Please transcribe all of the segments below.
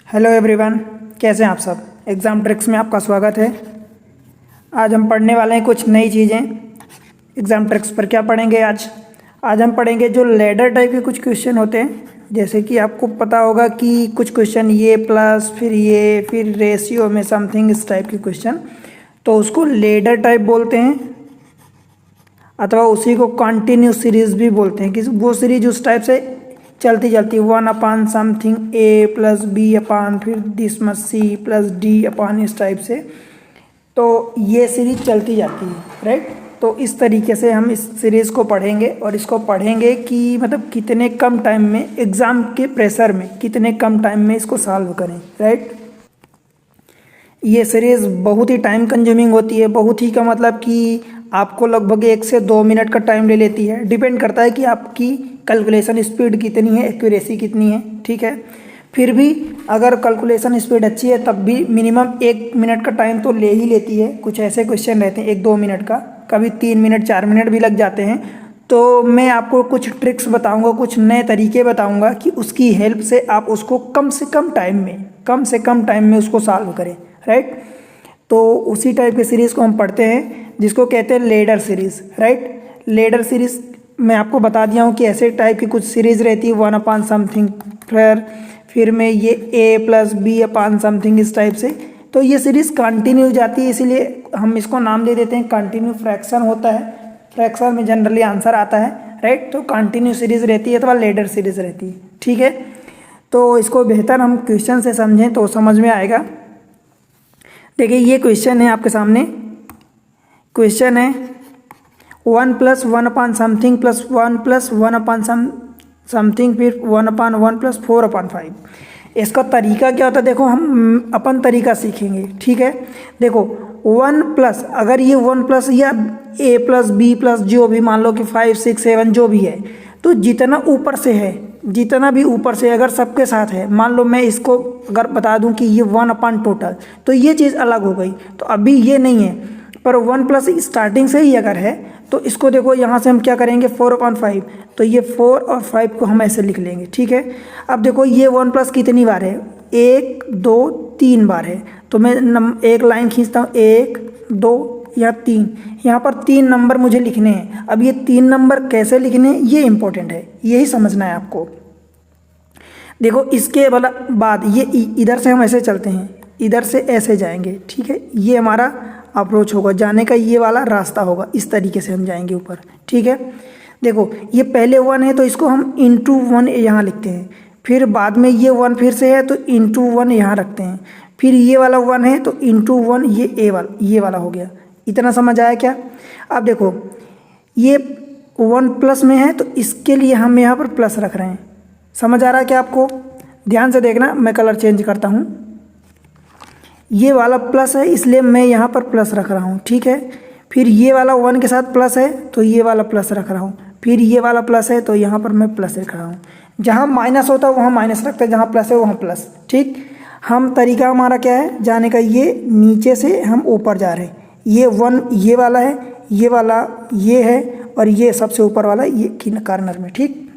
Hello everyone, कैसे हैं आप सब। एग्ज़ाम ट्रिक्स में आपका स्वागत है। आज हम पढ़ने वाले हैं कुछ नई चीज़ें। एग्ज़ाम ट्रिक्स पर क्या पढ़ेंगे आज हम पढ़ेंगे जो लैडर टाइप के कुछ क्वेश्चन होते हैं। जैसे कि आपको पता होगा कि कुछ क्वेश्चन ये प्लस फिर रेशियो में समथिंग इस टाइप के क्वेश्चन, तो उसको लैडर टाइप बोलते हैं, अथवा उसी को कंटिन्यू सीरीज भी बोलते हैं कि वो सीरीज उस टाइप से चलती 1 upon something A plus B upon फिर this much C plus D upon इस टाइप से, तो ये सीरीज चलती जाती है, राइट। तो इस तरीके से हम इस सीरीज़ को पढ़ेंगे और इसको पढ़ेंगे कि मतलब कितने कम टाइम में एग्ज़ाम के प्रेशर में कितने कम टाइम में इसको सॉल्व करें, राइट। ये सीरीज़ बहुत ही टाइम कंज्यूमिंग होती है। बहुत ही का मतलब कि आपको लगभग 1 से 2 मिनट का टाइम ले लेती है। डिपेंड करता है कि आपकी कैलकुलेशन स्पीड कितनी है, एक्यूरेसी कितनी है, ठीक है। फिर भी अगर कैलकुलेशन स्पीड अच्छी है तब भी मिनिमम 1 मिनट का टाइम तो ले ही लेती है। कुछ ऐसे क्वेश्चन रहते हैं 1-2 मिनट का, कभी 3 मिनट 4 मिनट भी लग जाते हैं। तो मैं आपको कुछ ट्रिक्स बताऊंगा, कुछ नए तरीके बताऊंगा कि उसकी हेल्प से आप उसको कम से कम टाइम में उसको सॉल्व करें, राइट। तो उसी टाइप की सीरीज़ को हम पढ़ते हैं जिसको कहते हैं ladder series, right. Ladder series मैं आपको बता दिया हूँ कि ऐसे टाइप की कुछ सीरीज़ रहती है 1 अपॉन समथिंग फिर में ये ए प्लस बी अपॉन समथिंग इस टाइप से। तो ये सीरीज़ कंटिन्यू जाती है, इसीलिए हम इसको नाम दे देते हैं कंटिन्यू। फ्रैक्शन होता है, फ्रैक्शन में जनरली आंसर आता है, राइट। तो कंटिन्यू सीरीज़ रहती है अथवा लैडर सीरीज़ रहती है, ठीक है। तो इसको बेहतर हम क्वेश्चन से समझें तो समझ में आएगा। देखिए ये क्वेश्चन है आपके सामने। क्वेश्चन है 1 + 1 upon something plus 1 + 1 upon something फिर 1 अपॉन 1 + 4 अपॉन 5। इसका तरीका क्या होता है, देखो हम अपन तरीका सीखेंगे, ठीक है। देखो 1 प्लस, अगर ये 1 प्लस या a प्लस b प्लस जो भी मान लो कि 5 6 7 जो भी है, तो जितना ऊपर से है, जितना भी ऊपर से अगर सबके साथ है, मान लो मैं इसको अगर बता दूं कि ये 1 अपॉन टोटल, तो ये चीज़ अलग हो गई। तो अभी ये नहीं है, पर 1 प्लस स्टार्टिंग से ही अगर है तो इसको देखो यहाँ से हम क्या करेंगे 4 अपॉन 5, तो ये 4 और 5 को हम ऐसे लिख लेंगे, ठीक है। अब देखो ये 1 प्लस कितनी बार है, 1 2 3 बार है। तो मैं एक लाइन खींचता हूँ, 1 2 या 3, यहाँ पर 3 नंबर मुझे लिखने हैं। अब ये 3 नंबर कैसे लिखने हैं ये इंपॉर्टेंट है, यही समझना है आपको। देखो इसके बाद ये इधर से हम ऐसे चलते हैं, इधर से ऐसे जाएंगे, ठीक है। ये हमारा अप्रोच होगा, जाने का ये वाला रास्ता होगा, इस तरीके से हम जाएंगे ऊपर, ठीक है। देखो ये पहले 1 है तो इसको हम इंटू 1 यहाँ लिखते हैं। फिर बाद में ये 1 फिर से है तो इंटू 1 यहाँ रखते हैं। फिर ये वाला 1 है तो इंटू 1 ये वाला हो गया। इतना समझ आया क्या। अब देखो ये 1 प्लस में है तो इसके लिए हम यहाँ पर प्लस रख रहे हैं। समझ आ रहा है क्या आपको। ध्यान से देखना, मैं कलर चेंज करता हूँ। ये वाला प्लस है इसलिए मैं यहाँ पर प्लस रख रहा हूँ, ठीक है। फिर ये वाला 1 के साथ प्लस है तो ये वाला प्लस रख रहा हूँ। फिर ये वाला प्लस है तो यहाँ पर मैं प्लस रख रहा हूँ। जहाँ माइनस होता है वहाँ माइनस रखते हैं, जहाँ प्लस है वहाँ प्लस, ठीक। हम तरीका हमारा क्या है जाने का, ये नीचे से हम ऊपर जा रहे हैं। ये 1 ये वाला है, ये वाला ये है, और ये सबसे ऊपर वाला ये कॉर्नर में, ठीक।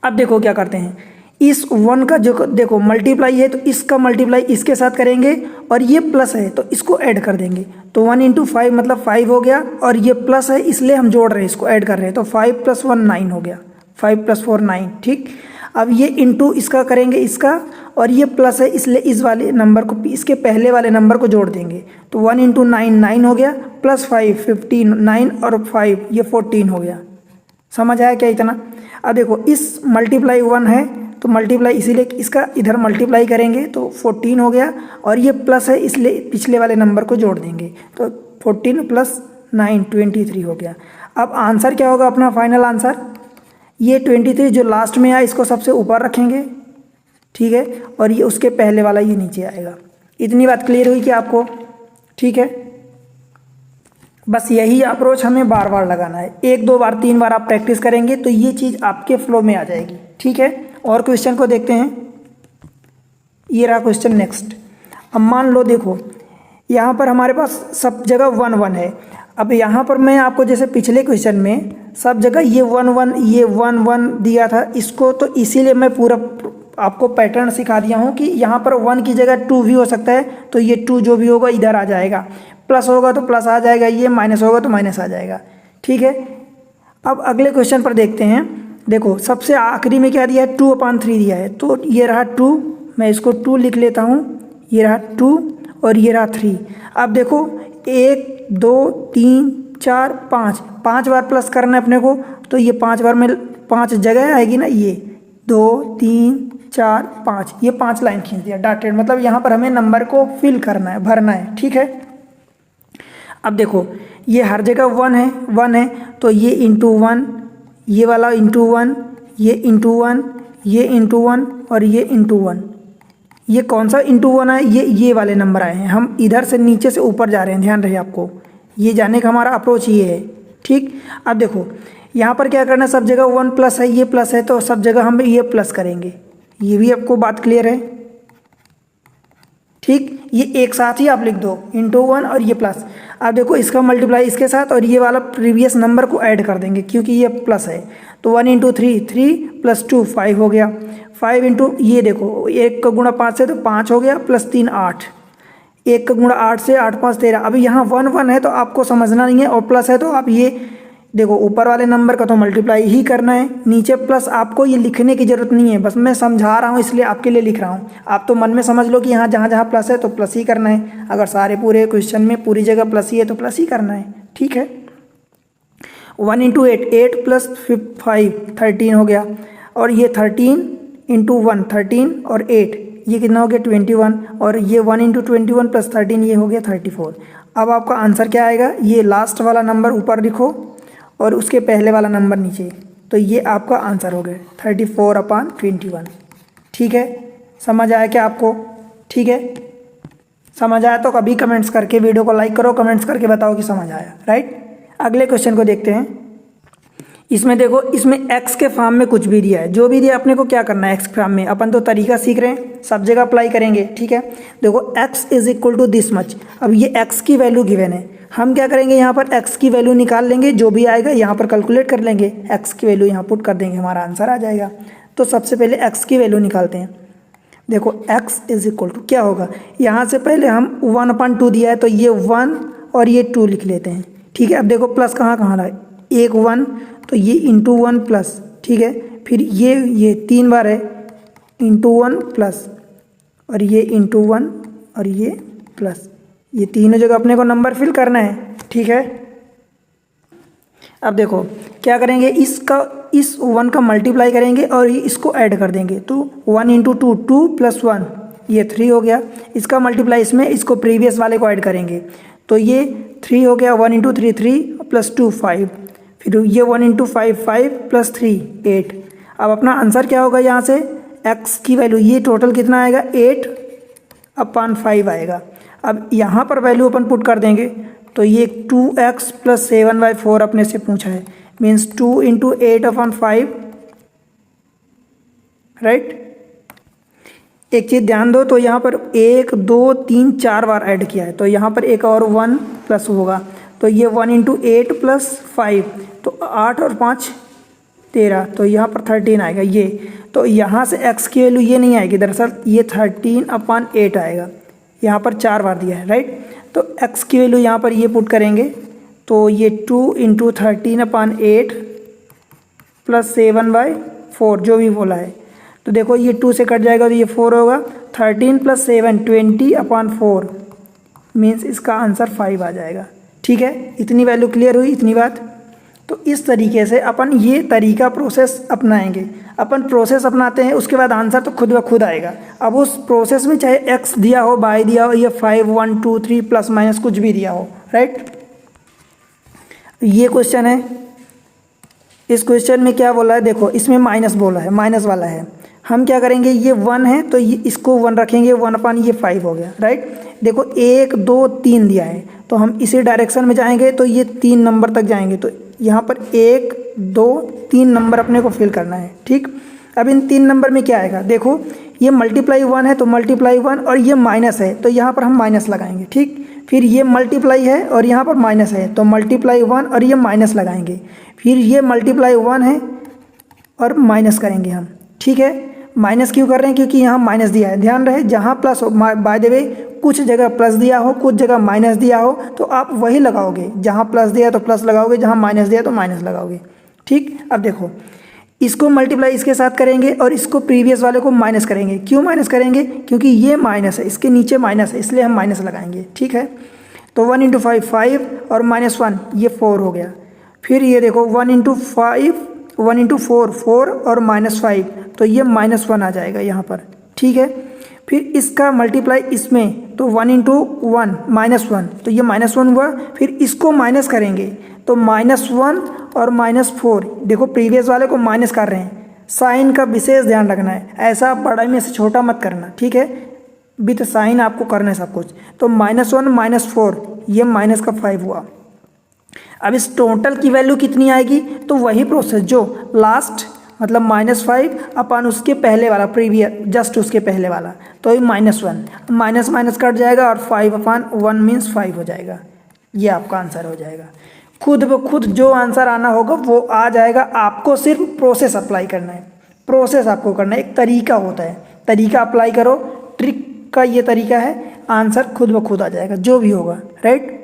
अब देखो क्या करते हैं, इस 1 का जो देखो मल्टीप्लाई है तो इसका मल्टीप्लाई इसके साथ करेंगे, और ये प्लस है तो इसको ऐड कर देंगे। तो 1 × 5 मतलब 5 हो गया, और ये प्लस है इसलिए हम जोड़ रहे हैं, इसको ऐड कर रहे हैं। तो 5 + 1 9 हो गया, 5 + 4 9, ठीक। अब ये इंटू इसका करेंगे इसका, और ये प्लस है इसलिए इस वाले नंबर को इसके पहले वाले नंबर को जोड़ देंगे। तो 1 × 9 9 हो गया, प्लस 5 15 9 और 5 ये 14 हो गया। समझ आया क्या इतना। अब देखो इस मल्टीप्लाई 1 है तो मल्टीप्लाई इसीलिए इसका इधर मल्टीप्लाई करेंगे तो 14 हो गया, और ये प्लस है इसलिए पिछले वाले नंबर को जोड़ देंगे। तो 14 + 9 23 हो गया। अब आंसर क्या होगा अपना फाइनल आंसर, ये 23 जो लास्ट में आया इसको सबसे ऊपर रखेंगे, ठीक है, और ये उसके पहले वाला ये नीचे आएगा। इतनी बात क्लियर हुई क्या आपको, ठीक है। बस यही अप्रोच हमें बार बार लगाना है, 1 2 बार 3 बार आप प्रैक्टिस करेंगे तो ये चीज़ आपके फ्लो में आ जाएगी, ठीक है। और क्वेश्चन को देखते हैं। ये रहा क्वेश्चन नेक्स्ट। अब मान लो देखो यहाँ पर हमारे पास सब जगह 1 1 है। अब यहाँ पर मैं आपको जैसे पिछले क्वेश्चन में सब जगह ये 1 1 ये 1 1 दिया था, इसको तो इसीलिए मैं पूरा आपको पैटर्न सिखा दिया हूँ कि यहाँ पर 1 की जगह 2 भी हो सकता है, तो ये 2 जो भी होगा इधर आ जाएगा, प्लस होगा तो प्लस आ जाएगा, ये माइनस होगा तो माइनस आ जाएगा। ठीक है, अब अगले क्वेश्चन पर देखते हैं। देखो सबसे आखिरी में क्या दिया है, 2/3 दिया है, तो ये रहा 2, मैं इसको 2 लिख लेता हूँ, ये रहा 2 और ये रहा 3। अब देखो 1 2 3 4 5, 5 बार प्लस करना है अपने को, तो ये 5 बार में 5 जगह आएगी ना, ये 2 3 4 5, ये 5 लाइन खींच दिया डॉटेड, मतलब यहाँ पर हमें नंबर को फिल करना है, भरना है। ठीक है, अब देखो ये हर जगह 1 है, तो ये इंटू 1, ये वाला इंटू 1, ये इंटू 1, ये इंटू 1 और ये इंटू 1। ये कौन सा इंटू 1 है, ये वाले नंबर आए हैं, हम इधर से नीचे से ऊपर जा रहे हैं, ध्यान रहे आपको, ये जाने का हमारा अप्रोच ये है। ठीक, अब देखो यहाँ पर क्या करना है, सब जगह 1 प्लस है, ये प्लस है, तो सब जगह हम ये प्लस करेंगे। ये भी आपको बात क्लियर है? ठीक, ये एक साथ ही आप लिख दो, इंटू 1 और ये प्लस। अब देखो इसका मल्टीप्लाई इसके साथ और ये वाला प्रीवियस नंबर को ऐड कर देंगे क्योंकि ये प्लस है, तो 1 इंटू 3 3 प्लस 2 5 हो गया। 5 इंटू ये देखो 1 का गुणा 5 से तो 5 हो गया, प्लस 3 8, 1 का गुणा 8 से 8 5 13। अभी यहाँ 1 है तो आपको समझना नहीं है, और प्लस है तो आप ये देखो ऊपर वाले नंबर का तो मल्टीप्लाई ही करना है, नीचे प्लस आपको ये लिखने की ज़रूरत नहीं है, बस मैं समझा रहा हूँ इसलिए आपके लिए लिख रहा हूँ। आप तो मन में समझ लो कि यहाँ जहाँ जहाँ प्लस है तो प्लस ही करना है, अगर सारे पूरे क्वेश्चन में पूरी जगह प्लस ही है तो प्लस ही करना है। ठीक है, 1 इंटू 8 8 प्लस 5 13 हो गया, और ये 13 इंटू 1 13 और 8 ये कितना हो गया 21, और ये 1 इंटू 21 प्लस 13 ये हो गया 34। अब आपका आंसर क्या आएगा, ये लास्ट वाला नंबर ऊपर लिखो और उसके पहले वाला नंबर नीचे, तो ये आपका आंसर हो गया 34/21। ठीक है, समझ आया क्या आपको? ठीक है, समझ आया तो कभी कमेंट्स करके वीडियो को लाइक करो, कमेंट्स करके बताओ कि समझ आया। राइट, अगले क्वेश्चन को देखते हैं। इसमें देखो, इसमें x के फॉर्म में कुछ भी दिया है, जो भी दिया अपने को क्या करना है, x फॉर्म में अपन तो तरीका सीख रहे हैं, सब जगह अप्लाई करेंगे। ठीक है, देखो x is equal to this much, अब ये x की वैल्यू गिवन है, हम क्या करेंगे यहाँ पर x की वैल्यू निकाल लेंगे, जो भी आएगा यहाँ पर कैलकुलेट कर लेंगे, x की वैल्यू यहाँ पुट कर देंगे, हमारा आंसर आ जाएगा। तो सबसे पहले x की वैल्यू निकालते हैं। देखो x इज इक्वल टू क्या होगा, यहाँ से पहले हम 1/2 दिया है तो ये 1 और ये 2 लिख लेते हैं। ठीक है, अब देखो प्लस कहाँ कहाँ रहा है, एक 1 तो ये इंटू 1 प्लस, ठीक है, फिर ये 3 बार है इंटू 1 प्लस, और ये इंटू 1 और ये प्लस, ये तीनों जगह अपने को नंबर फिल करना है। ठीक है, अब देखो क्या करेंगे, इस 1 का मल्टीप्लाई करेंगे और इसको ऐड कर देंगे, तो 1 इंटू 2 2 प्लस 1 ये 3 हो गया, इसका मल्टीप्लाई इसमें, इसको प्रीवियस वाले को ऐड करेंगे, तो ये 3 हो गया, 1 इंटू 3 3 प्लस 2 5, फिर ये 1 इंटू 5 5 प्लस 3 8। अब अपना आंसर क्या होगा, यहाँ से x की वैल्यू ये टोटल कितना आएगा 8/5 आएगा। अब यहाँ पर वैल्यू अपन पुट कर देंगे, तो ये 2x प्लस 7/4 अपने से पूछा है, मीन्स 2 इंटू 8/5। राइट, एक चीज़ ध्यान दो, तो यहाँ पर 1 2 3 4 बार ऐड किया है, तो यहाँ पर एक और 1 प्लस होगा, तो ये 1 इंटू 8 प्लस 5, तो 8 और 5 13, तो यहाँ पर 13 आएगा ये, तो यहाँ से x की वैल्यू ये नहीं आएगी, दरअसल ये 13/8 आएगा, यहाँ पर 4 बार दिया है। राइट, तो x की वैल्यू यहाँ पर ये पुट करेंगे, तो ये 2 इंटू 13/8 प्लस 7/4 जो भी बोला है, तो देखो ये 2 से कट जाएगा तो ये 4 होगा, 13 प्लस 7 20/4 मीन्स इसका आंसर 5 आ जाएगा। ठीक है, इतनी वैल्यू क्लियर हुई, इतनी बात। तो इस तरीके से अपन ये तरीका प्रोसेस अपनाएंगे, अपन प्रोसेस अपनाते हैं, उसके बाद आंसर तो खुद ब खुद आएगा। अब उस प्रोसेस में चाहे x दिया हो, y दिया हो, या 5 1 2 3 प्लस माइनस कुछ भी दिया हो। राइट, ये क्वेश्चन है, इस क्वेश्चन में क्या बोला है, देखो इसमें माइनस बोला है, माइनस वाला है, हम क्या करेंगे, ये 1 है तो ये इसको 1 रखेंगे, 1/5 हो गया। राइट, देखो 1 2 3 दिया है, तो हम इसी डायरेक्शन में जाएंगे तो ये 3 नंबर तक जाएंगे, तो यहाँ पर 1 2 3 नंबर अपने को फिल करना है। ठीक, अब इन 3 नंबर में क्या आएगा, देखो ये मल्टीप्लाई 1 है तो मल्टीप्लाई 1, और ये माइनस है तो यहाँ पर हम माइनस लगाएंगे। ठीक, फिर ये मल्टीप्लाई है और यहाँ पर माइनस है तो मल्टीप्लाई 1 और ये माइनस लगाएंगे, फिर ये मल्टीप्लाई 1 है और माइनस करेंगे हम। ठीक है, माइनस क्यों कर रहे हैं? क्योंकि यहाँ माइनस दिया है। ध्यान रहे, जहाँ प्लस हो, बाय द वे कुछ जगह प्लस दिया हो, कुछ जगह माइनस दिया हो, तो आप वही लगाओगे। जहाँ प्लस दिया तो प्लस लगाओगे, जहाँ माइनस दिया तो माइनस लगाओगे। ठीक, अब देखो इसको मल्टीप्लाई इसके साथ करेंगे और इसको प्रीवियस वाले को माइनस करेंगे। क्यों माइनस करेंगे? क्योंकि ये माइनस है, इसके नीचे माइनस है, इसलिए हम माइनस लगाएंगे। ठीक है, तो 1 इंटू 5 5 और -1 ये 4 हो गया। फिर ये देखो 1 इंटू 5 1 इंटू 4 4 और -5, तो ये -1 आ जाएगा यहाँ पर। ठीक है, फिर इसका मल्टीप्लाई इसमें, तो 1 इंटू 1 -1, तो ये -1 हुआ। फिर इसको माइनस करेंगे तो -1 और -4। देखो प्रीवियस वाले को माइनस कर रहे हैं, साइन का विशेष ध्यान रखना है, ऐसा बड़ा में से छोटा मत करना। ठीक है, विथ साइन आपको करना है सब कुछ। तो -1 -4 ये माइनस का 5 हुआ। अब इस टोटल की वैल्यू कितनी आएगी? तो वही प्रोसेस जो लास्ट मतलब -5 अपन उसके पहले वाला प्रीवियस जस्ट उसके पहले वाला, तो ये -1 माइनस माइनस कट जाएगा और 5/1 मीन्स 5 हो जाएगा। ये आपका आंसर हो जाएगा। खुद ब खुद जो आंसर आना होगा वो आ जाएगा, आपको सिर्फ प्रोसेस अप्लाई करना है। प्रोसेस आपको करना है, एक तरीका होता है, तरीका अप्लाई करो। ट्रिक का ये तरीका है, आंसर खुद ब खुद आ जाएगा जो भी होगा। राइट,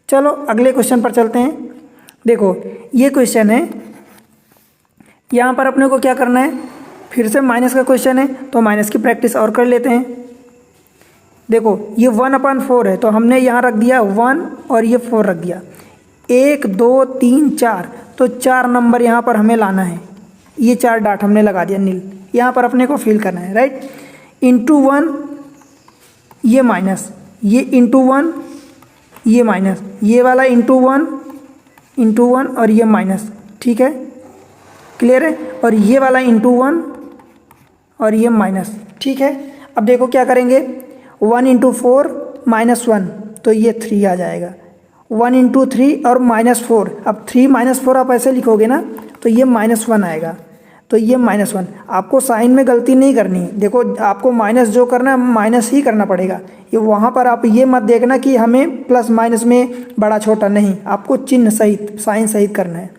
चलो अगले क्वेश्चन पर चलते हैं। देखो ये क्वेश्चन है, यहाँ पर अपने को क्या करना है, फिर से माइनस का क्वेश्चन है तो माइनस की प्रैक्टिस और कर लेते हैं। देखो ये 1/4 है तो हमने यहाँ रख दिया 1 और ये 4 रख दिया। 1 2 3 4, तो 4 नंबर यहाँ पर हमें लाना है। ये 4 डाट हमने लगा दिया नील, यहाँ पर अपने को फिल करना है। राइट, इंटू 1 ये माइनस, ये इंटू 1 ये माइनस, ये वाला इंटू 1 और ये माइनस। ठीक है, क्लियर है, और ये वाला इंटू 1 और ये माइनस। ठीक है, अब देखो क्या करेंगे, 1 इंटू 4 -1, तो ये 3 आ जाएगा। 1 इंटू 3 और -4, अब 3 -4 आप ऐसे लिखोगे ना तो ये -1 आएगा, तो ये -1। आपको साइन में गलती नहीं करनी है। देखो आपको माइनस जो करना है माइनस ही करना पड़ेगा। ये वहाँ पर आप ये मत देखना कि हमें प्लस माइनस में बड़ा छोटा, नहीं, आपको चिन्ह सहित साइन सहित करना है।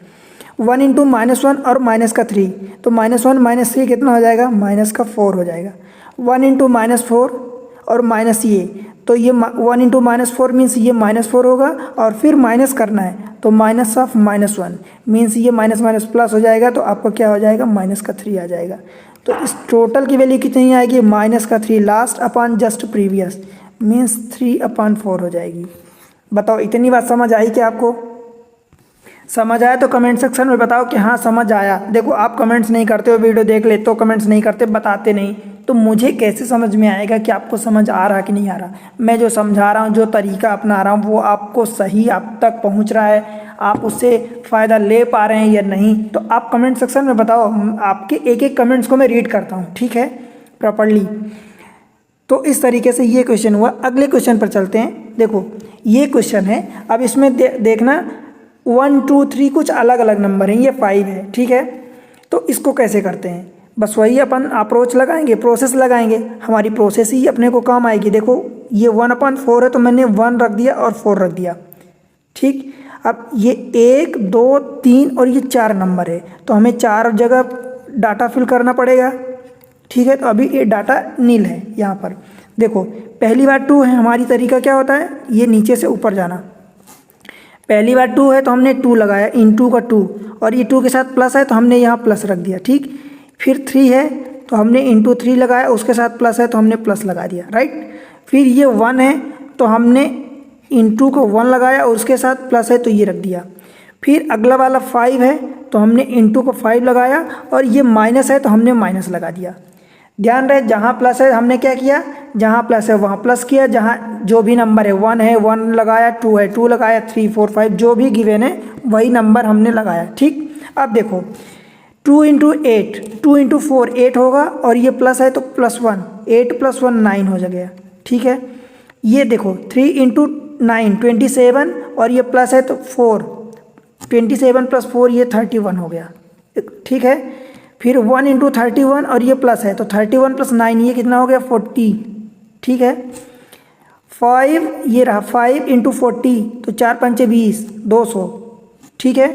1 इंटू -1 और माइनस का 3, तो -1 -3 कितना हो जाएगा, माइनस का 4 हो जाएगा। 1 इंटू -4 और माइनस ये, तो ये 1 इंटू -4 मीन्स ये -4 होगा और फिर माइनस करना है, तो माइनस ऑफ -1 मीन्स ये माइनस माइनस प्लस हो जाएगा, तो आपका क्या हो जाएगा, माइनस का 3 आ जाएगा। तो इस टोटल की वैल्यू कितनी आएगी, माइनस का 3 last upon just previous means 3/4 हो जाएगी। बताओ इतनी बात समझ आई क्या आपको? समझ आया तो कमेंट सेक्शन में बताओ कि हाँ समझ आया। देखो आप कमेंट्स नहीं करते हो, वीडियो देख लेते हो, कमेंट्स नहीं करते, बताते नहीं, तो मुझे कैसे समझ में आएगा कि आपको समझ आ रहा कि नहीं आ रहा। मैं जो समझा रहा हूँ, जो तरीका अपना रहा हूँ, वो आपको सही आप तक पहुँच रहा है, आप उससे फ़ायदा ले पा रहे हैं या नहीं। तो आप कमेंट सेक्शन में बताओ, आपके एक एक कमेंट्स को मैं रीड करता हूँ, ठीक है, प्रॉपरली। तो इस तरीके से ये क्वेश्चन हुआ। अगले क्वेश्चन पर चलते हैं। देखो ये क्वेश्चन है, अब इसमें देखना 1 2 3 कुछ अलग अलग नंबर हैं, ये 5 है, ठीक है। तो इसको कैसे करते हैं, बस वही अपन अप्रोच लगाएंगे, प्रोसेस लगाएंगे, हमारी प्रोसेस ही अपने को काम आएगी। देखो ये 1/4 है तो मैंने 1 रख दिया और 4 रख दिया, ठीक। अब ये 1 2 3 और ये 4 नंबर है, तो हमें 4 जगह डाटा फिल करना पड़ेगा, ठीक है। तो अभी ये डाटा नील है यहाँ पर। देखो पहली बार 2 है, हमारी तरीका क्या होता है, ये नीचे से ऊपर जाना। पहली बार 2 है तो हमने 2 लगाया, इनटू का 2, और ये 2 के साथ प्लस है तो हमने यहाँ प्लस रख दिया, ठीक। फिर 3 है तो हमने इंटू 3 लगाया, उसके साथ प्लस है तो हमने प्लस लगा दिया, राइट। फिर ये 1 है तो हमने इंटू को 1 लगाया और उसके साथ प्लस है तो ये रख दिया। फिर अगला वाला 5 है तो हमने इंटू को 5 लगाया, और ये माइनस है तो हमने माइनस लगा दिया। ध्यान रहे, जहाँ प्लस है हमने क्या किया, जहाँ प्लस है वहाँ प्लस किया, जहाँ जो भी नंबर है 1 है 1 लगाया, 2 है 2 लगाया, 3 4 5 जो भी गिवन है वही नंबर हमने लगाया, ठीक। अब देखो 2 इंटू 8, 2 इंटू 4 8 होगा, और ये प्लस है तो +1, 8 + 1 9 हो गया, ठीक है। ये देखो 3 इंटू 9 27, और ये प्लस है तो 4, 27 + 4 ये 31 हो गया, ठीक है। फिर 1 इंटू 31 और ये प्लस है तो 31 + 9 ये कितना हो गया, 40, ठीक है। 5 ये रहा, 5 इंटू 40 तो 4 × 5 = 20, 200, ठीक है।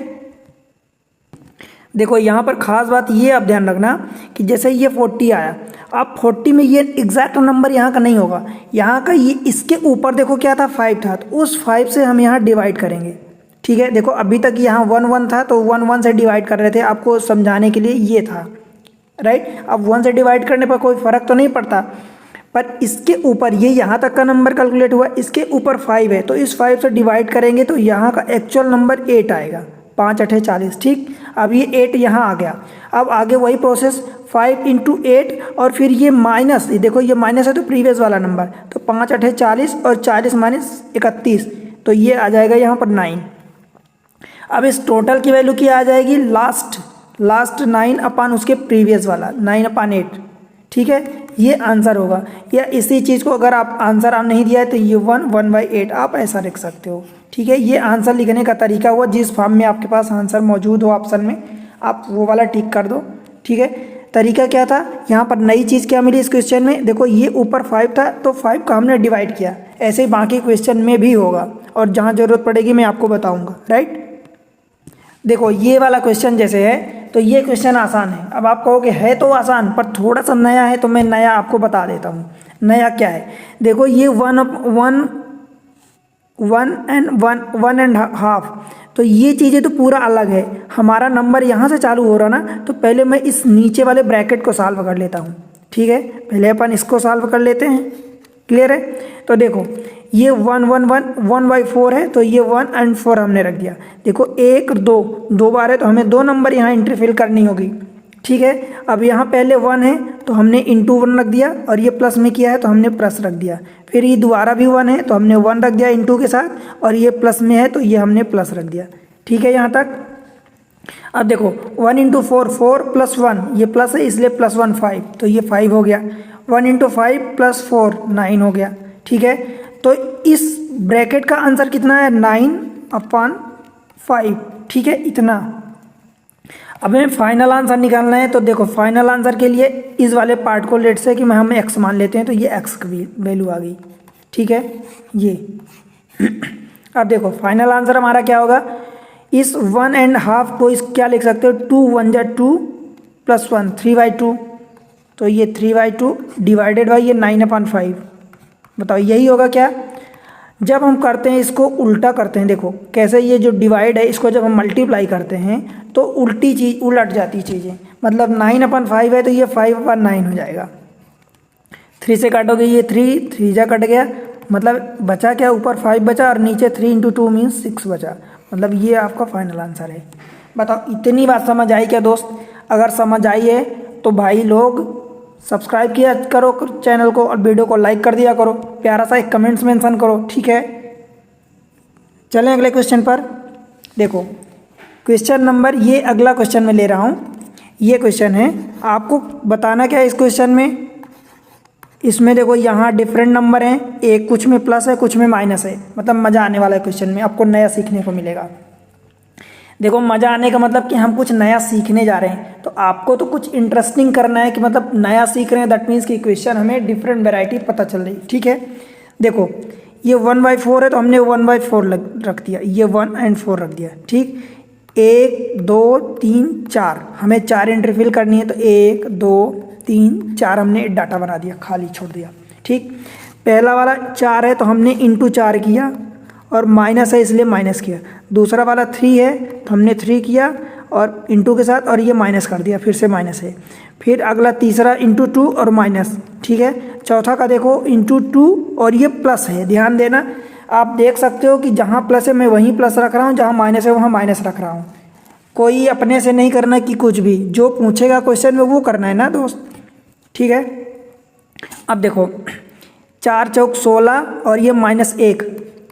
देखो यहाँ पर खास बात ये आप ध्यान रखना कि जैसे ये 40 आया, अब 40 में ये एग्जैक्ट नंबर यहाँ का नहीं होगा, यहाँ का ये इसके ऊपर देखो क्या था 5 था, तो उस 5 से हम यहाँ डिवाइड करेंगे। ठीक है, देखो अभी तक यहाँ 1 1 था तो 1 1 से डिवाइड कर रहे थे, आपको समझाने के लिए ये था, राइट। अब 1 से डिवाइड करने पर कोई फ़र्क तो नहीं पड़ता, पर इसके ऊपर ये यहाँ तक का नंबर कैलकुलेट हुआ, इसके ऊपर 5 है तो इस 5 से डिवाइड करेंगे तो यहाँ का एक्चुअल नंबर 8 आएगा, 5 8 40। ठीक, अब ये 8 यहाँ आ गया। अब आगे वही प्रोसेस 5 × 8 और फिर ये माइनस, देखो ये माइनस है तो प्रीवियस वाला नंबर, तो 5 8 40 और 40 - 31, तो ये आ जाएगा यहाँ पर 9। अब इस टोटल की वैल्यू क्या आ जाएगी, लास्ट 9 अपान उसके प्रीवियस वाला 9/8। ठीक है, ये आंसर होगा। या इसी चीज़ को अगर आप आंसर आप नहीं दिया है तो ये 1/8 आप ऐसा लिख सकते हो। ठीक है, ये आंसर लिखने का तरीका हुआ, जिस फॉर्म में आपके पास आंसर मौजूद हो ऑप्शन में आप वो वाला टिक कर दो। ठीक है, तरीका क्या था, यहाँ पर नई चीज़ क्या मिली इस क्वेश्चन में, देखो ये ऊपर 5 था तो 5 का हमने डिवाइड किया, ऐसे ही बाकी क्वेश्चन में भी होगा और जहाँ ज़रूरत पड़ेगी मैं आपको बताऊँगा, राइट। देखो ये वाला क्वेश्चन जैसे है तो ये क्वेश्चन आसान है। अब आप कहोगे है तो आसान पर थोड़ा सा नया है, तो मैं नया आपको बता देता हूँ। नया क्या है, देखो ये 1 एंड हाफ, तो ये चीज़ें तो पूरा अलग है। हमारा नंबर यहाँ से चालू हो रहा ना, तो पहले मैं इस नीचे वाले ब्रैकेट को सॉल्व कर लेता हूँ। ठीक है, पहले अपन इसको सॉल्व कर लेते हैं, क्लियर है। तो देखो ये 1/4 है तो ये 1 और 4 हमने रख दिया। देखो 1 2 बार है तो हमें 2 नंबर यहाँ एंट्री फिल करनी होगी। ठीक है, अब यहाँ पहले 1 है तो हमने × 1 रख दिया और ये प्लस में किया है तो हमने प्लस रख दिया। फिर ये दोबारा भी 1 है तो हमने 1 रख दिया × के साथ और ये प्लस में है तो ये हमने प्लस रख दिया। ठीक है यहाँ तक। अब देखो 1 × 4 4 + 1, ये प्लस है इसलिए +1 5, तो ये 5 हो गया। 1 × 5 + 4 9 हो गया। ठीक है, तो इस ब्रैकेट का आंसर कितना है, 9/5। ठीक है, इतना। अब हमें फाइनल आंसर निकालना है, तो देखो फाइनल आंसर के लिए इस वाले पार्ट को लेट से कि हम x मान लेते हैं, तो ये x की वैल्यू आ गई। ठीक है, ये अब देखो फाइनल आंसर हमारा क्या होगा, इस 1.5 को इस क्या लिख सकते हो, 2 1 = 2 + 1 3/2, तो ये 3/2 डिवाइडेड बाई ये 9/5। बताओ यही होगा क्या। जब हम करते हैं इसको उल्टा करते हैं, देखो कैसे, ये जो डिवाइड है इसको जब हम मल्टीप्लाई करते हैं तो उल्टी चीज़ उलट जाती चीज़ें, मतलब 9/5 है तो ये 5/9 हो जाएगा। 3 से काटोगे ये 3 जा कट गया, मतलब बचा क्या, ऊपर 5 बचा और नीचे 3 × 2 मीन्स 6 बचा, मतलब ये आपका फाइनल आंसर है। बताओ इतनी बात समझ आई क्या दोस्त। अगर समझ आई है तो भाई लोग सब्सक्राइब किया करो चैनल को और वीडियो को लाइक कर दिया करो, प्यारा सा एक कमेंट्स मेंशन करो। ठीक है, चलें अगले क्वेश्चन पर। देखो क्वेश्चन नंबर, ये अगला क्वेश्चन मैं ले रहा हूँ, ये क्वेश्चन है, आपको बताना क्या है इस क्वेश्चन में। इसमें देखो यहाँ डिफरेंट नंबर हैं, एक कुछ में प्लस है कुछ में माइनस है, मतलब मज़ा आने वाला है क्वेश्चन में, आपको नया सीखने को मिलेगा। देखो मज़ा आने का मतलब कि हम कुछ नया सीखने जा रहे हैं, तो आपको तो कुछ इंटरेस्टिंग करना है कि मतलब नया सीख रहे हैं, दैट मीन्स कि क्वेश्चन हमें डिफरेंट वैरायटी पता चल रही है। ठीक है, देखो ये 1/4 है तो हमने 1/4 रख दिया, ये 1 और 4 रख दिया। ठीक, 1 2 3 4 हमें 4 एंट्री फिल करनी है, तो 1 2 3 4 हमने डाटा बना दिया, खाली छोड़ दिया। ठीक, पहला वाला 4 है तो हमने × 4 किया और माइनस है इसलिए माइनस किया। दूसरा वाला 3 है तो हमने 3 किया और × के साथ और ये माइनस कर दिया, फिर से माइनस है। फिर अगला तीसरा × 2 और माइनस। ठीक है, चौथा का देखो × 2 और ये प्लस है, ध्यान देना। आप देख सकते हो कि जहाँ प्लस है मैं वहीं प्लस रख रहा हूँ, जहाँ माइनस है वहाँ माइनस रख रहा हूँ। कोई अपने से नहीं करना कि कुछ भी जो पूछेगा क्वेश्चन में वो करना है ना दोस्त। ठीक है, अब देखो 4 चौक 16 और ये -1,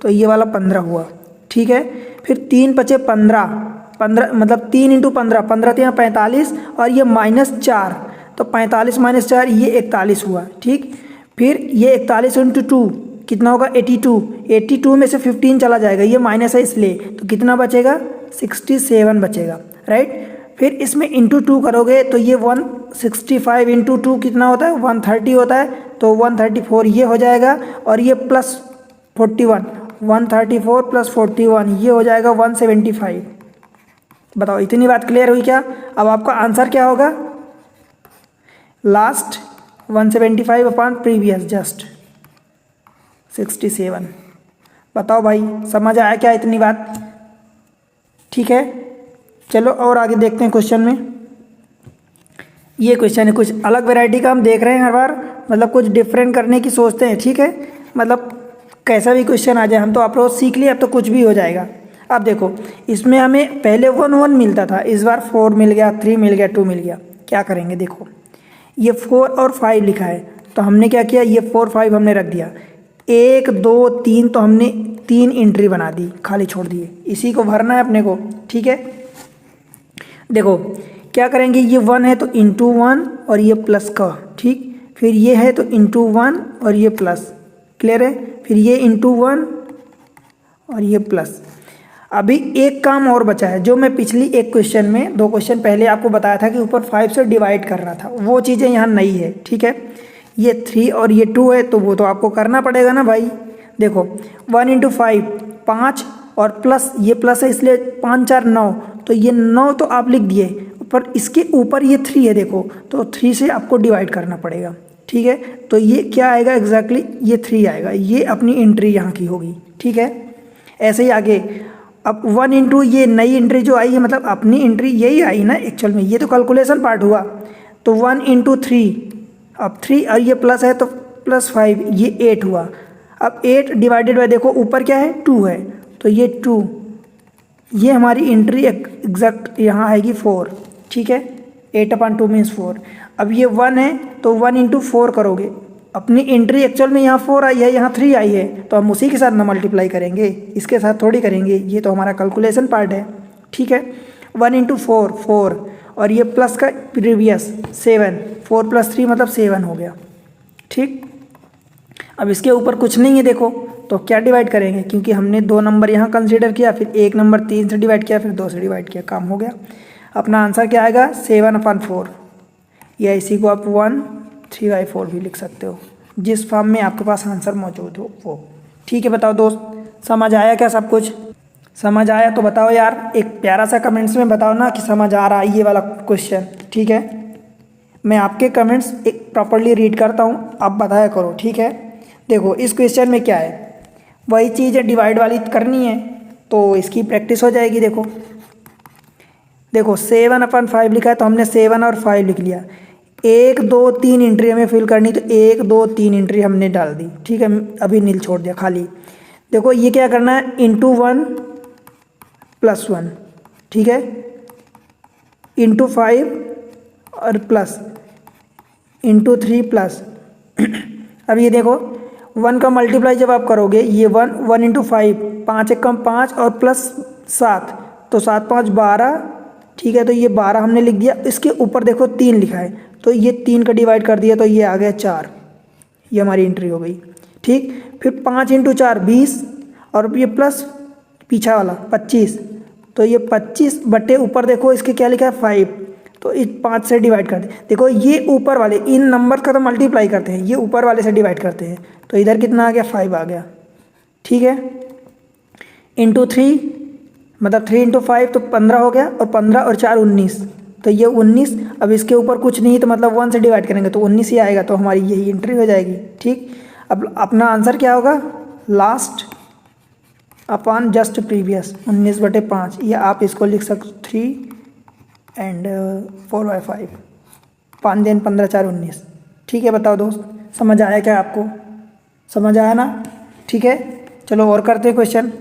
तो ये वाला 15 हुआ। ठीक है, फिर 3 बचे 15 मतलब 3 × 15 15 तो यहाँ 45 और ये -4, तो 45 - 4 ये 41 हुआ। ठीक, फिर ये 41 × 2 कितना होगा, 82 में से 15 चला जाएगा, ये माइनस है इसलिए, तो कितना बचेगा, 67 बचेगा, राइट। फिर इसमें × 2 करोगे तो ये 165 × 2 कितना होता है, 130 होता है, तो 134 ये हो जाएगा और ये +41 134 + 41 ये हो जाएगा 175। बताओ इतनी बात क्लियर हुई क्या? अब आपका आंसर क्या होगा? Last 175 upon previous just 67। बताओ भाई समझ आया क्या इतनी बात? ठीक है, चलो और आगे देखते हैं क्वेश्चन में। ये क्वेश्चन है कुछ अलग वैरायटी का हम देख रहे हैं हर बार, मतलब कुछ डिफरेंट करने की सोचते हैं। ठीक है, मतलब कैसा भी क्वेश्चन आ जाए, हम तो अप्रोच सीख लिए, अब तो कुछ भी हो जाएगा। अब देखो इसमें हमें पहले 1 1 मिलता था, इस बार 4 मिल गया, 3 मिल गया, 2 मिल गया। क्या करेंगे? देखो ये 4 और 5 लिखा है, तो हमने क्या किया, ये 4 5 हमने रख दिया। 1 2 3 तो हमने 3 एंट्री बना दी, खाली छोड़ दिए, इसी को भरना है अपने को। ठीक है, देखो क्या करेंगे, ये 1 है तो इंटू 1 और ये प्लस का, ठीक, फिर ये है तो इंटू 1 और ये प्लस, क्लियर है, फिर ये इंटू 1 और ये प्लस। अभी एक काम और बचा है, जो मैं पिछली एक क्वेश्चन में 2 क्वेश्चन पहले आपको बताया था कि ऊपर 5 से डिवाइड कर रहा था, वो चीज़ें यहाँ नहीं है। ठीक है, ये 3 और ये 2 है, तो वो तो आपको करना पड़ेगा ना भाई। देखो 1 इंटू 5 5 और प्लस ये प्लस है, इसलिए 5 4 9, तो ये 9 तो आप लिख दिए, पर इसके ऊपर ये 3 है, देखो तो 3 से आपको डिवाइड करना पड़ेगा। ठीक है, तो ये क्या आएगा एग्जैक्टली, ये 3 आएगा, ये अपनी एंट्री यहाँ की होगी। ठीक है, ऐसे ही आगे अब 1 इंटू ये नई एंट्री जो आई है, मतलब अपनी एंट्री यही आई ना एक्चुअल में, ये तो कैलकुलेशन पार्ट हुआ। तो 1 इंटू 3, अब 3 और ये प्लस है तो प्लस 5, ये 8 हुआ। अब 8 डिवाइडेड बाय, देखो ऊपर क्या है 2 है, तो ये 2, ये हमारी एंट्री एग्जैक्ट यहाँ आएगी 4। ठीक है, 8/2 मीन्स 4। अब ये 1 है तो 1 इंटू 4 करोगे, अपनी एंट्री एक्चुअल में यहाँ 4 आई है, यहाँ 3 आई है, तो हम उसी के साथ ना मल्टीप्लाई करेंगे, इसके साथ थोड़ी करेंगे, ये तो हमारा कैलकुलेशन पार्ट है। ठीक है, 1 इंटू 4 4 और ये प्लस का प्रीवियस 7, 4 + 3 मतलब 7 हो गया। ठीक, अब इसके ऊपर कुछ नहीं है देखो, तो क्या डिवाइड करेंगे, क्योंकि हमने 2 नंबर यहाँ कंसीडर किया, फिर 1 नंबर 3 से डिवाइड किया, फिर 2 से डिवाइड किया, काम हो गया। अपना आंसर क्या आएगा 7/4, या इसी को आप 1/3/4 भी लिख सकते हो, जिस फॉर्म में आपके पास आंसर मौजूद हो वो। ठीक है, बताओ दोस्त समझ आया क्या? सब कुछ समझ आया तो बताओ यार, एक प्यारा सा कमेंट्स में बताओ ना कि समझ आ रहा है ये वाला क्वेश्चन। ठीक है, मैं आपके कमेंट्स एक प्रॉपरली रीड करता हूँ, आप बताया करो। ठीक है, देखो इस क्वेश्चन में क्या है, वही चीज़ है, डिवाइड वाली करनी है, तो इसकी प्रैक्टिस हो जाएगी। देखो 7/5 लिखा है, तो हमने 7 और 5 लिख लिया। 1 2 3 एंट्री हमें फिल करनी, तो 1 2 3 एंट्री हमने डाल दी। ठीक है, अभी नील छोड़ दिया खाली। देखो ये क्या करना है, इंटू 1 प्लस 1, ठीक है, इंटू 5 और प्लस, इंटू 3 प्लस। अब ये देखो 1 का मल्टीप्लाई जब आप करोगे, ये 1 इंटू 5, 5 1 5 और प्लस 7, तो 7 5 12। ठीक है, तो ये 12 हमने लिख दिया। इसके ऊपर देखो 3 लिखा है, तो ये 3 का डिवाइड कर दिया, तो ये आ गया 4, ये हमारी एंट्री हो गई। ठीक, फिर 5 इंटू 4 20 और ये प्लस पीछा वाला 25, तो ये 25 बटे ऊपर देखो इसके क्या लिखा है 5, तो इस 5 से डिवाइड कर दे। देखो ये ऊपर वाले इन नंबर का तो मल्टीप्लाई करते हैं, ये ऊपर वाले से डिवाइड करते हैं, तो इधर कितना आ गया 5 आ गया। ठीक है, इंटू 3 मतलब 3 इंटू 5 तो 15 हो गया, और 15 और 4 19, तो ये 19। अब इसके ऊपर कुछ नहीं तो मतलब 1 से डिवाइड करेंगे तो 19 ही आएगा, तो हमारी यही एंट्री हो जाएगी। ठीक, अब अपना आंसर क्या होगा, लास्ट अपॉन जस्ट प्रीवियस 19/5, या आप इसको लिख सकते 3 एंड 4/5, 5 दिन 15 4 19। ठीक है, बताओ दोस्त समझ आया क्या आपको? समझ आया ना? ठीक है, चलो और करते हैं क्वेश्चन।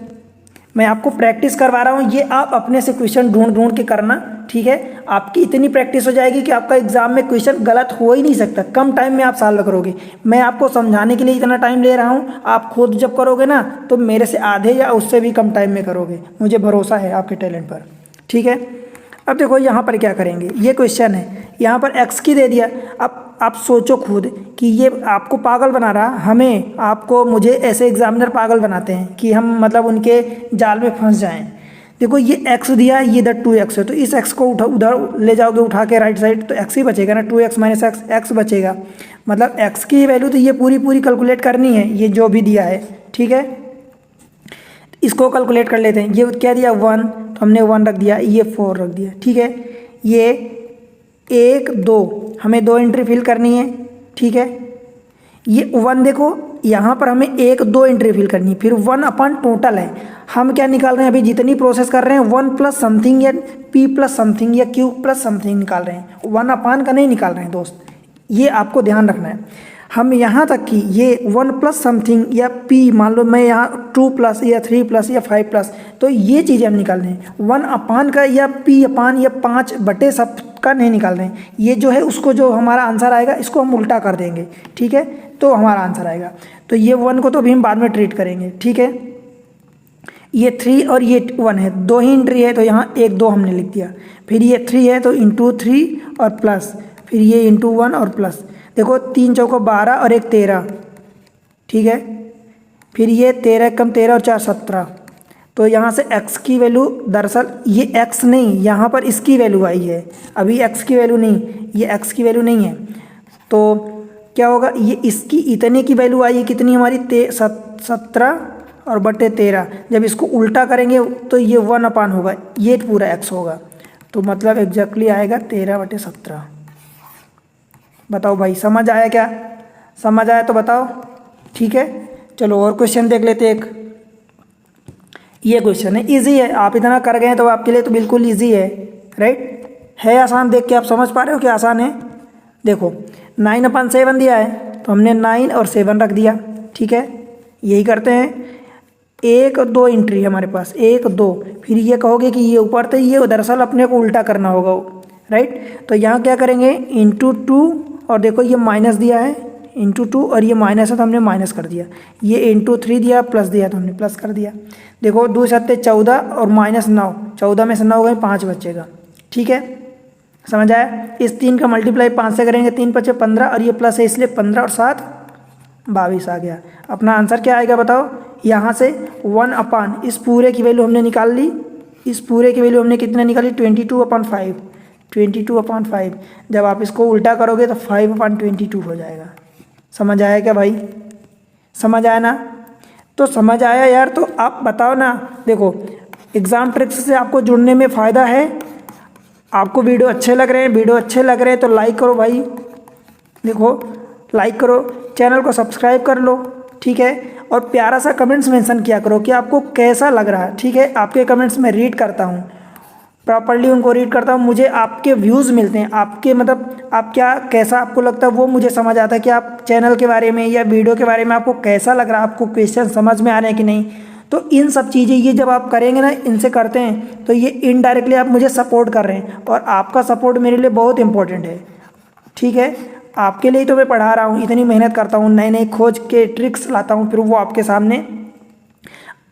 मैं आपको प्रैक्टिस करवा रहा हूँ, ये आप अपने से क्वेश्चन ढूंढ के करना। ठीक है, आपकी इतनी प्रैक्टिस हो जाएगी कि आपका एग्जाम में क्वेश्चन गलत हो ही नहीं सकता, कम टाइम में आप सॉल्व करोगे। मैं आपको समझाने के लिए इतना टाइम ले रहा हूँ, आप खुद जब करोगे ना तो मेरे से आधे या उससे भी कम टाइम में करोगे, मुझे भरोसा है आपके टैलेंट पर। ठीक है, अब देखो यहाँ पर क्या करेंगे, ये क्वेश्चन है, यहाँ पर x की दे दिया। अब आप सोचो खुद कि ये आपको पागल बना रहा, हमें आपको मुझे ऐसे एग्जामिनर पागल बनाते हैं कि हम मतलब उनके जाल में फंस जाएं। देखो ये x दिया, ये इधर 2x है, तो इस x को उधर ले जाओगे उठा के राइट साइड, तो x ही बचेगा ना, 2x - x, x बचेगा। मतलब x की वैल्यू तो ये पूरी कैलकुलेट करनी है, ये जो भी दिया है। ठीक है, इसको कैलकुलेट कर लेते हैं। ये क्या दिया 1, तो हमने 1 रख दिया, ये 4 रख दिया, ठीक है। ये 1 2 हमें 2 एंट्री फिल करनी है, ठीक है। ये 1 देखो यहाँ पर हमें 1 2 एंट्री फिल करनी है, फिर 1 अपन टोटल है। हम क्या निकाल रहे हैं अभी जितनी प्रोसेस कर रहे हैं 1 प्लस समथिंग या p प्लस समथिंग या q प्लस समथिंग निकाल रहे हैं, 1 अपान का नहीं निकाल रहे हैं दोस्त, ये आपको ध्यान रखना है। हम यहाँ तक कि ये 1 प्लस समथिंग या p, मान लो मैं यहाँ 2 प्लस या 3 प्लस या 5 प्लस, तो ये चीज़ें हम निकाल रहे हैं। 1 अपान का या p अपान या 5 बटे सब का नहीं निकाल रहे हैं। ये जो है उसको जो हमारा आंसर आएगा इसको हम उल्टा कर देंगे, ठीक है, तो हमारा आंसर आएगा। तो ये 1 को तो भी हम बाद में ट्रीट करेंगे, ठीक है। ये 3 और ये 1 है, 2 ही एंट्री है, तो यहाँ 1 2 हमने लिख दिया। फिर ये 3 है तो इंटू 3 और प्लस, फिर ये इंटू 1 और प्लस। देखो 3 चौको 12 और 1 13, ठीक है। फिर ये 13 कम 13 और 4 17, तो यहाँ से x की वैल्यू, दरअसल ये x नहीं, यहाँ पर इसकी वैल्यू आई है, अभी x की वैल्यू नहीं, ये x की वैल्यू नहीं है। तो क्या होगा, ये इसकी इतने की वैल्यू आई है, कितनी हमारी 17 और बटे 13। जब इसको उल्टा करेंगे तो ये 1 अपान होगा, ये पूरा x होगा, तो मतलब एग्जैक्टली आएगा 13 बटे 17। बताओ भाई समझ आया क्या? समझ आया तो बताओ, ठीक है। चलो और क्वेश्चन देख लेते एक। ये क्वेश्चन है, इजी है, आप इतना कर गए तो आपके लिए तो बिल्कुल इजी है, राइट है। आसान देख के आप समझ पा रहे हो कि आसान है। देखो 9/7 दिया है, तो हमने 9 और 7 रख दिया, ठीक है। यही करते हैं, 1 2 एंट्री हमारे पास, 1 2, फिर ये कहोगे कि ये ऊपर तो ये दरअसल अपने को उल्टा करना होगा, राइट। तो यहाँ क्या करेंगे, इंटू 2, और देखो ये माइनस दिया है, इंटू 2, और ये माइनस है तो हमने माइनस कर दिया। ये इंटू 3 दिया, प्लस दिया तो हमने प्लस कर दिया। देखो 2 7 14 और माइनस 9, 14 में से 9 गए 5 बचेगा, ठीक है। समझ आया? इस 3 का मल्टीप्लाई 5 से करेंगे, 3 5 15, और ये प्लस है इसलिए 15 और 7 22 आ गया। अपना आंसर क्या आएगा बताओ? यहाँ से 1 अपान इस पूरे की वैल्यू हमने निकाल ली, इस पूरे की वैल्यू हमने कितने निकाली, 22/5, 22/5। जब आप इसको उल्टा करोगे तो 5/22 हो जाएगा। समझ आया क्या भाई? समझ आया ना? तो समझ आया यार, तो आप बताओ ना। देखो एग्ज़ाम ट्रिक्स से आपको जुड़ने में फ़ायदा है। आपको वीडियो अच्छे लग रहे हैं, वीडियो अच्छे लग रहे हैं तो लाइक करो भाई। देखो लाइक करो, चैनल को सब्सक्राइब कर लो, ठीक है। और प्यारा सा कमेंट्स मेंशन किया करो कि आपको कैसा लग रहा है, ठीक है। आपके कमेंट्स मैं रीड करता हूँ, प्रॉपर्ली उनको रीड करता हूँ। मुझे आपके व्यूज़ मिलते हैं, आपके मतलब आप क्या कैसा आपको लगता है वो मुझे समझ आता है कि आप चैनल के बारे में या वीडियो के बारे में आपको कैसा लग रहा है, आपको क्वेश्चन समझ में आ रहे हैं कि नहीं। तो इन सब चीज़ें ये जब आप करेंगे ना, इनसे करते हैं तो ये इनडायरेक्टली आप मुझे सपोर्ट कर रहे हैं, और आपका सपोर्ट मेरे लिए बहुत इंपॉर्टेंट है, ठीक है। आपके लिए तो मैं पढ़ा रहा हूँ, इतनी मेहनत करता हूँ, नए नए खोज के ट्रिक्स लाता हूँ, फिर वो आपके सामने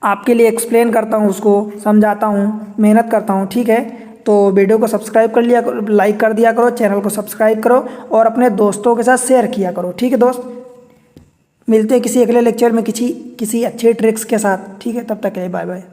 आपके लिए एक्सप्लेन करता हूँ, उसको समझाता हूँ, मेहनत करता हूँ, ठीक है। तो वीडियो को सब्सक्राइब कर लिया करो, लाइक कर दिया करो, चैनल को सब्सक्राइब करो और अपने दोस्तों के साथ शेयर किया करो, ठीक है दोस्त। मिलते हैं किसी अगले लेक्चर में किसी अच्छे ट्रिक्स के साथ, ठीक है। तब तक के लिए बाय बाय।